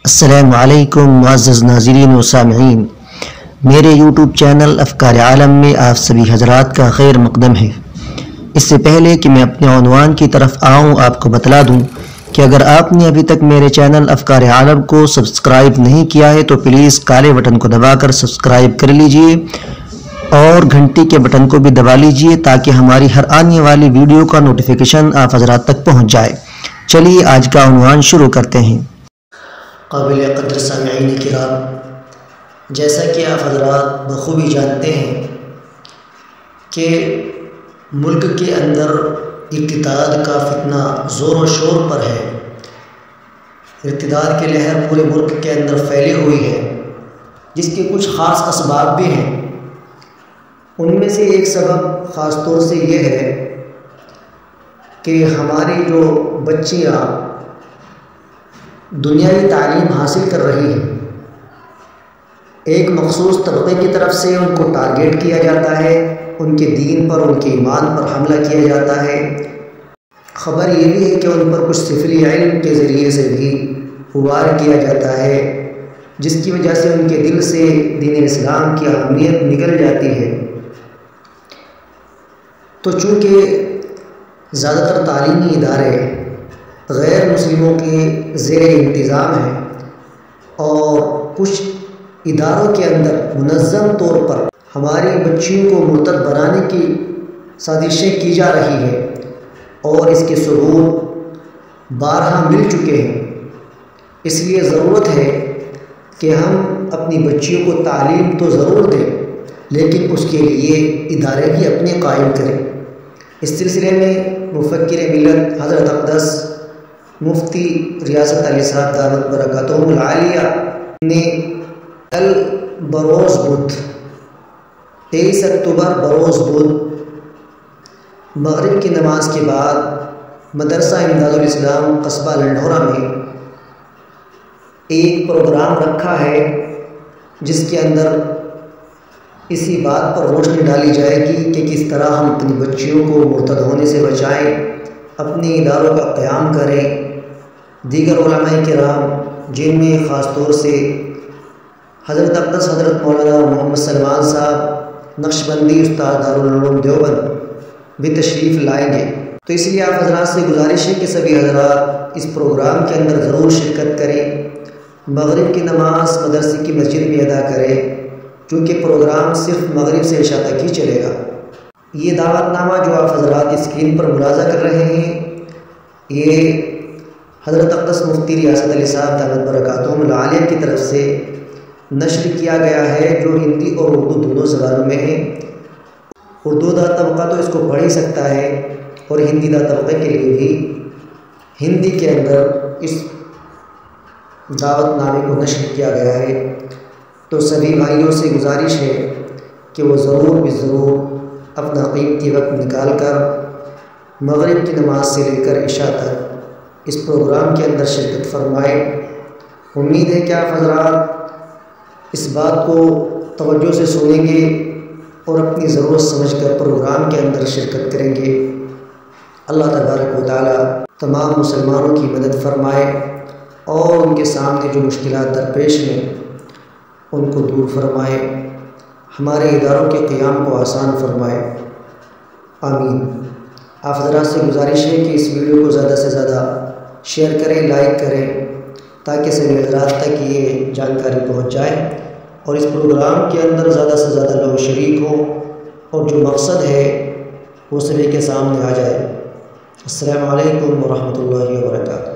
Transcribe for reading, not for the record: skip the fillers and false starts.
السلام علیکم معزز ناظرین و سامعین، میرے یوٹیوب چینل افکار عالم میں آپ سبھی حضرات کا خیر مقدم ہے۔ اس سے پہلے کہ میں اپنے عنوان کی طرف آؤں، آپ کو بتلا دوں کہ اگر آپ نے ابھی تک میرے چینل افکار عالم کو سبسکرائب نہیں کیا ہے تو پلیز کالے بٹن کو دبا کر سبسکرائب کر لیجئے اور گھنٹی کے بٹن کو بھی دبا لیجئے تاکہ ہماری ہر آنے والی ویڈیو کا نوٹیفیکیشن آپ حضرات تک پہنچ جائے۔ چلیے آج کا عنوان شروع کرتے ہیں۔ قابل قدر سامعین کرام، جیسا کہ آپ حضرات بخوبی جانتے ہیں کہ ملک کے اندر ارتداد کا فتنہ زور و شور پر ہے۔ ارتداد کی لہر پورے ملک کے اندر پھیلی ہوئی ہے، جس کے کچھ خاص اسباب بھی ہیں۔ ان میں سے ایک سبب خاص طور سے یہ ہے کہ ہماری جو بچیاں دنیاوی تعلیم حاصل کر رہی ہیں، ایک مخصوص طبقے کی طرف سے ان کو ٹارگیٹ کیا جاتا ہے، ان کے دین پر، ان کے ایمان پر حملہ کیا جاتا ہے۔ خبر یہ بھی ہے کہ ان پر کچھ سفری علم کے ذریعے سے بھی وار کیا جاتا ہے، جس کی وجہ سے ان کے دل سے دین اسلام کی اہمیت نکل جاتی ہے۔ تو چونکہ زیادہ تر تعلیمی ادارے غیر مسلموں کے زیر انتظام ہیں اور کچھ اداروں کے اندر منظم طور پر ہماری بچیوں کو مرتد بنانے کی سازشیں کی جا رہی ہیں اور اس کے ثبوت بارہا مل چکے ہیں۔ اس لیے ضرورت ہے کہ ہم اپنی بچیوں کو تعلیم تو ضرور دیں، لیکن اس کے لیے ادارے بھی اپنے قائم کریں۔ اس سلسلے میں مفکر ملت حضرت اقدس مفتی ریاست علی صاحب دعوت برکاتہم العالیہ نے کل بروز بدھ 23 اکتوبر بروز بدھ مغرب کی نماز کے بعد مدرسہ امداد الاسلام قصبہ لنڈھورا میں ایک پروگرام رکھا ہے، جس کے اندر اسی بات پر روشنی ڈالی جائے گی کہ کس طرح ہم اپنی بچیوں کو مرتد ہونے سے بچائیں، اپنے اداروں کا قیام کریں۔ دیگر علماء کرام، جن میں خاص طور سے حضرت اقدس حضرت مولانا محمد سلمان صاحب نقشبندی استاد دارالعلوم دیوبند بھی تشریف لائیں گے۔ تو اس لیے آپ حضرات سے گزارش ہے کہ سبھی حضرات اس پروگرام کے اندر ضرور شرکت کریں، مغرب کی نماز مدرسے کی مسجد میں ادا کریں، چونکہ پروگرام صرف مغرب سے عشاء تک ہی چلے گا۔ یہ دعوت نامہ جو آپ حضرات اسکرین پر ملاحظہ کر رہے ہیں، یہ حضرت اقدس مفتی ریاست علی صاحب دعوت برکاتہم العالیہ کی طرف سے نشر کیا گیا ہے، جو ہندی اور اردو دونوں زبانوں میں ہے۔ اردو دا طبقہ تو اس کو پڑھ ہی سکتا ہے اور ہندی دا طبقے کے لیے بھی ہندی کے اندر اس دعوت نامے کو نشر کیا گیا ہے۔ تو سبھی بھائیوں سے گزارش ہے کہ وہ ضرور ضرور اپنا قیمتی وقت نکال کر مغرب کی نماز سے لے کر عشاء تک اس پروگرام کے اندر شرکت فرمائیں۔ امید ہے کہ آپ حضرات اس بات کو توجہ سے سنیں گے اور اپنی ضرورت سمجھ کر پروگرام کے اندر شرکت کریں گے۔ اللہ تبارک و تعالی تمام مسلمانوں کی مدد فرمائے اور ان کے سامنے جو مشکلات درپیش ہیں ان کو دور فرمائے، ہمارے اداروں کے قیام کو آسان فرمائے، آمین۔ آپ حضرات سے گزارش ہے کہ اس ویڈیو کو زیادہ سے زیادہ شیئر کریں، لائک کریں، تاکہ سبھی حضرات تک یہ جانکاری پہنچ جائے اور اس پروگرام کے اندر زیادہ سے زیادہ لوگ شریک ہوں اور جو مقصد ہے وہ سبھی کے سامنے آ جائے۔ السلام علیکم ورحمۃ اللہ وبرکاتہ۔